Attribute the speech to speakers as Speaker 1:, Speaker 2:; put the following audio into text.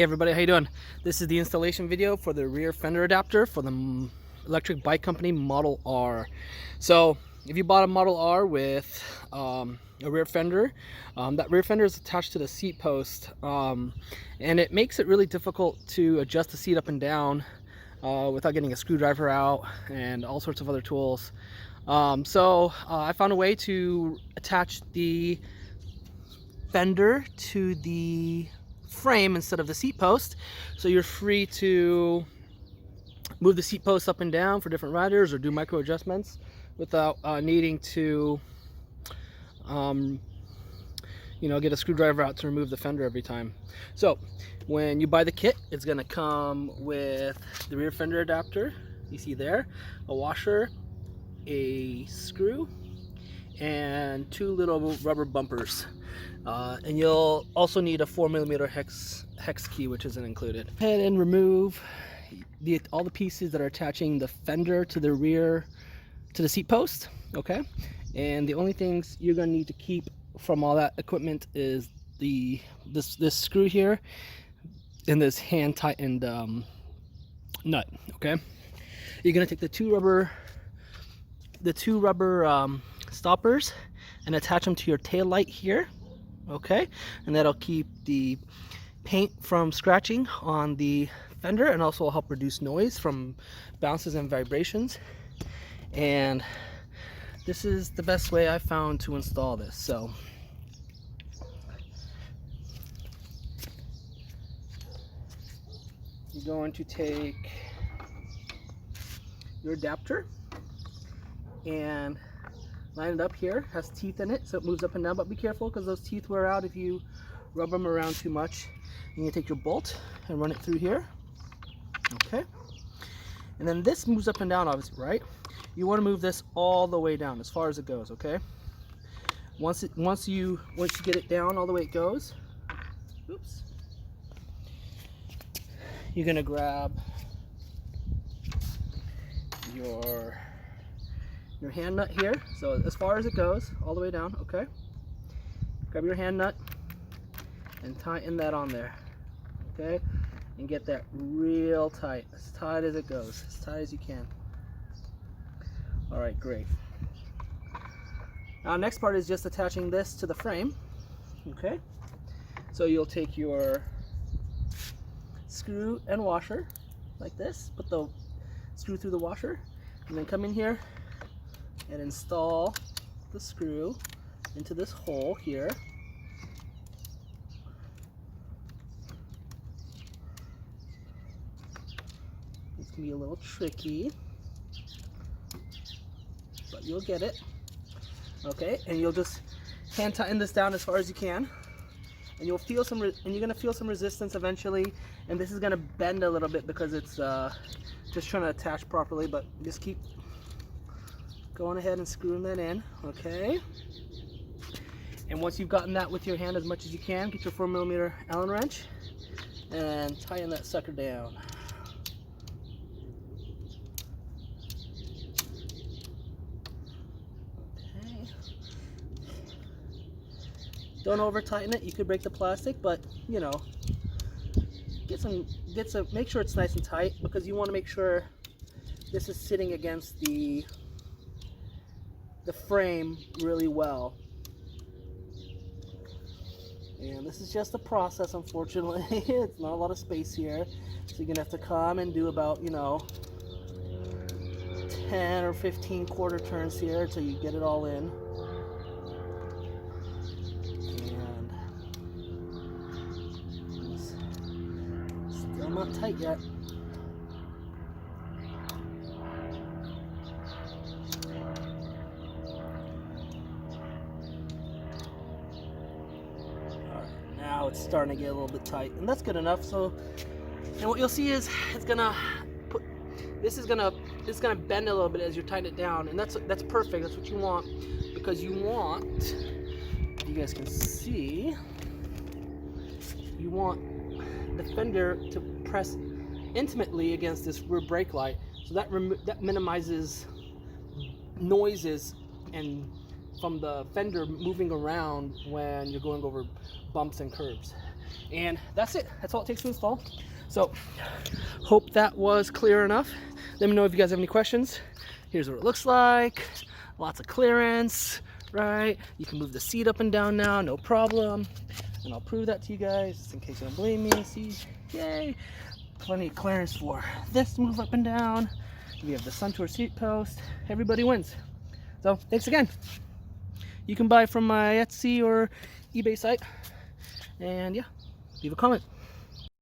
Speaker 1: Hey everybody, how you doing? This is the installation video for the rear fender adapter for the electric bike company Model R. So if you bought a Model R with a rear fender, that rear fender is attached to the seat post, and it makes it really difficult to adjust the seat up and down without getting a screwdriver out and all sorts of other tools. I found a way to attach the fender to the frame instead of the seat post, so you're free to move the seat post up and down for different riders or do micro adjustments without needing to get a screwdriver out to remove the fender every time. So when you buy the kit, it's going to come with the rear fender adapter, you see there, a washer, a screw, and two little rubber bumpers. And you'll also need a 4mm hex key, which isn't included. Go ahead and remove all the pieces that are attaching the fender to the rear, to the seat post. Okay, and the only things you're going to need to keep from all that equipment is this screw here and this hand tightened nut. Okay, you're going to take the two rubber stoppers and attach them to your tail light here. Okay, and that'll keep the paint from scratching on the fender and also help reduce noise from bounces and vibrations. And this is the best way I found to install this. So you're going to take your adapter and line it up here. Has teeth in it, so it moves up and down, but be careful because those teeth wear out if you rub them around too much. And you take your bolt and run it through here. Okay, and then this moves up and down, obviously, right? You want to move this all the way down as far as it goes. Okay, once you get it down all the way it goes, oops, you're gonna grab your hand nut here, so as far as it goes, all the way down. Okay, grab your hand nut and tighten that on there. Okay, and get that real tight, as tight as it goes, as tight as you can. All right, great. Now next part is just attaching this to the frame. Okay, so you'll take your screw and washer like this, put the screw through the washer, and then come in here and install the screw into this hole here. It's gonna be a little tricky, but you'll get it. Okay, and you'll just hand tighten this down as far as you can, and you'll feel some and you're gonna feel some resistance eventually, and this is gonna bend a little bit because it's just trying to attach properly, but just keep going ahead and screwing that in. Okay, and once you've gotten that with your hand as much as you can, get your 4mm Allen wrench and tighten that sucker down. Okay, don't over tighten it, you could break the plastic, but you know, make sure it's nice and tight, because you want to make sure this is sitting against the frame really well. And this is just a process, unfortunately. It's not a lot of space here, so you're gonna have to come and do about 10 or 15 quarter turns here until you get it all in. And it's still not tight yet. Now it's starting to get a little bit tight, and that's good enough. So, and what you'll see is it's gonna bend a little bit as you tighten it down, and that's perfect. That's what you want, because you want, if you guys can see, you want the fender to press intimately against this rear brake light, so that minimizes noises and from the fender moving around when you're going over bumps and curbs. And that's it. That's all it takes to install. So hope that was clear enough. Let me know if you guys have any questions. Here's what it looks like. Lots of clearance, right? You can move the seat up and down now, no problem. And I'll prove that to you guys, just in case you don't believe me. See, yay. Plenty of clearance for this to move up and down. We have the Suntour seat post. Everybody wins. So thanks again. You can buy from my Etsy or eBay site. And yeah, leave a comment.